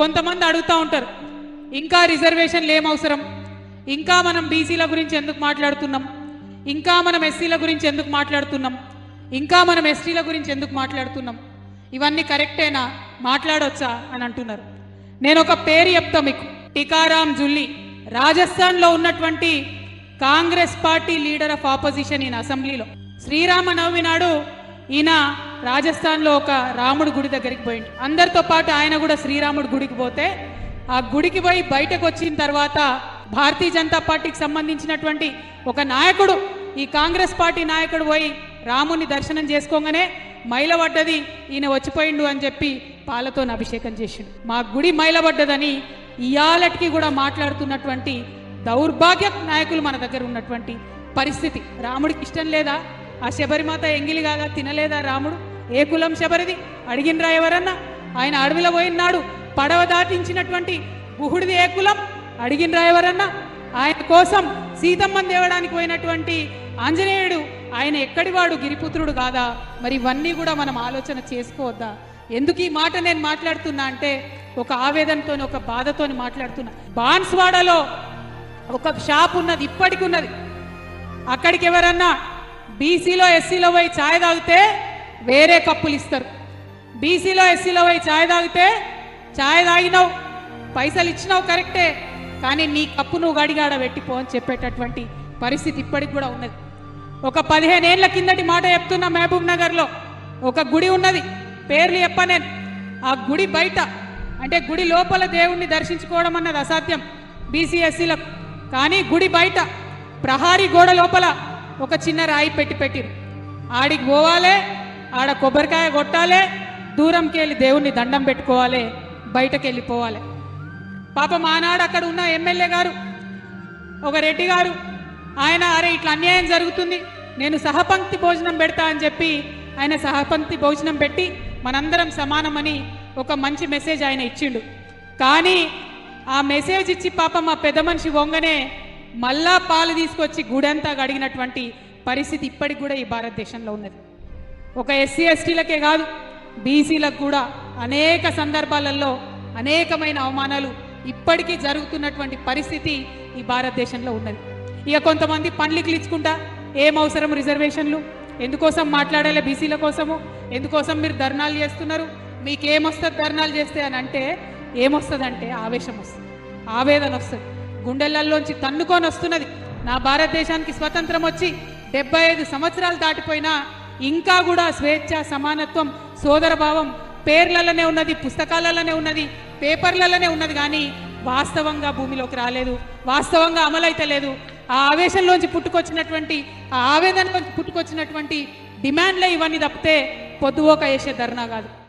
కొంతమంది అడుగుతూ ఉంటారు, ఇంకా రిజర్వేషన్లు ఏం అవసరం, ఇంకా మనం బీసీల గురించి ఎందుకు మాట్లాడుతున్నాం, ఇంకా మనం ఎస్సీల గురించి ఎందుకు మాట్లాడుతున్నాం, ఇంకా మనం ఎస్టీల గురించి ఎందుకు మాట్లాడుతున్నాం, ఇవన్నీ కరెక్టేనా, మాట్లాడొచ్చా అని అంటున్నారు. నేను ఒక పేరు చెప్తా మీకు, టికారాం జుల్లి, రాజస్థాన్లో ఉన్నటువంటి Congress party leader of opposition ఈయన అసెంబ్లీలో. శ్రీరామనవమి నాడు ఈయన రాజస్థాన్లో ఒక రాముడి గుడి దగ్గరికి పోయింది. అందరితో పాటు ఆయన కూడా శ్రీరాముడి గుడికి పోతే ఆ గుడికి పోయి బయటకు వచ్చిన తర్వాత భారతీయ జనతా పార్టీకి సంబంధించినటువంటి ఒక నాయకుడు, ఈ కాంగ్రెస్ పార్టీ నాయకుడు పోయి రాముని దర్శనం చేసుకోగానే మైలబడ్డది, ఈయన వచ్చిపోయిండు అని చెప్పి పాలతో అభిషేకం చేసిండు. మా గుడి మైలబడ్డదని ఇయాలటికి కూడా మాట్లాడుతున్నటువంటి దౌర్భాగ్య నాయకులు మన దగ్గర ఉన్నటువంటి పరిస్థితి. రాముడికి ఇష్టం లేదా? ఆ శబరిమాత ఎంగిలిగా తినలేదా రాముడు? ఏ కులం శబరిది అడిగినరా ఎవరన్నా? ఆయన అడవిలో పోయినాడు, పడవ దాటించినటువంటి గుహుడిది ఏ కులం అడిగినరా ఎవరన్నా? ఆయన కోసం సీతమ్మని తేవడానికి పోయినటువంటి ఆంజనేయుడు ఆయన ఎక్కడివాడు, గిరిపుత్రుడు కాదా? మరి ఇవన్నీ కూడా మనం ఆలోచన చేసుకోవద్దా? ఎందుకు ఈ మాట నేను మాట్లాడుతున్నా అంటే ఒక ఆవేదనతో, ఒక బాధతో మాట్లాడుతున్నా. బాన్స్వాడలో ఒక షాప్ ఉన్నది, ఇప్పటికి ఉన్నది. అక్కడికి ఎవరన్నా బీసీలో ఎస్సీలో పోయి ఛాయ్ తాగితే వేరే కప్పులు ఇస్తారు. బీసీలో ఎస్సీలో పోయి ఛాయ్ తాగితే ఛాయ్ తాగినావు, పైసలు ఇచ్చినావు కరెక్టే, కానీ నీ కప్పు నువ్వు గడిగాడ పెట్టిపో అని చెప్పేటటువంటి పరిస్థితి ఇప్పటికి కూడా ఉన్నది. ఒక 15 ఏళ్ల కిందటి మాట చెప్తున్నా, మహబూబ్ నగర్లో ఒక గుడి ఉన్నది, పేర్లు చెప్ప నేను. ఆ గుడి బయట అంటే గుడి లోపల దేవుణ్ణి దర్శించుకోవడం అన్నది అసాధ్యం బీసీ ఎస్సీలకు, కానీ గుడి బయట ప్రహారీ గోడ లోపల ఒక చిన్న రాయి పెట్టిరు. ఆడికి పోవాలి, ఆడ కొబ్బరికాయ కొట్టాలి, దూరంకి వెళ్ళి దేవుణ్ణి దండం పెట్టుకోవాలి, బయటకు వెళ్ళిపోవాలి. పాపం ఆనాడు అక్కడ ఉన్న ఎమ్మెల్యే గారు, ఒక రెడ్డి గారు, ఆయన అరే ఇట్లా అన్యాయం జరుగుతుంది, నేను సహపంక్తి భోజనం పెడతా అని చెప్పి ఆయన సహపంక్తి భోజనం పెట్టి మనందరం సమానమని ఒక మంచి మెసేజ్ ఆయన ఇచ్చిండు. కానీ ఆ మెసేజ్ ఇచ్చి పాపం ఆ పెద్ద మనిషి వంగనే మళ్ళా పాలు తీసుకొచ్చి గుడంతా గడిగినటువంటి పరిస్థితి ఇప్పటికి కూడా ఈ భారతదేశంలో ఉన్నది. ఒక ఎస్సీ ఎస్టీలకే కాదు, బీసీలకు కూడా అనేక సందర్భాలలో అనేకమైన అవమానాలు ఇప్పటికీ జరుగుతున్నటువంటి పరిస్థితి ఈ భారతదేశంలో ఉన్నది. ఇక కొంతమంది పండ్లికి ఇచ్చుకుంటా ఏం అవసరం రిజర్వేషన్లు, ఎందుకోసం మాట్లాడాలి బీసీల కోసము, ఎందుకోసం మీరు ధర్నాలు చేస్తున్నారు, మీకేమొస్తుంది ధర్నాలు చేస్తే అని అంటే ఏమొస్తుందంటే ఆవేశం వస్తుంది, ఆవేదన వస్తుంది, గుండెలల్లోంచి తన్నుకొని వస్తున్నది. నా భారతదేశానికి స్వతంత్రం వచ్చి 75 సంవత్సరాలు దాటిపోయినా ఇంకా కూడా స్వేచ్ఛ, సమానత్వం, సోదరభావం పేర్లలోనే ఉన్నది, పుస్తకాలలోనే ఉన్నది, పేపర్లలోనే ఉన్నది, కానీ వాస్తవంగా భూమిలోకి రాలేదు, వాస్తవంగా అమలైతే లేదు. ఆ ఆవేశంలోంచి పుట్టుకొచ్చినటువంటి, ఆ ఆవేదనలోంచి పుట్టుకొచ్చినటువంటి డిమాండ్లే ఇవన్నీ తప్పితే పొద్దువోక వేసే ధర్నా కాదు.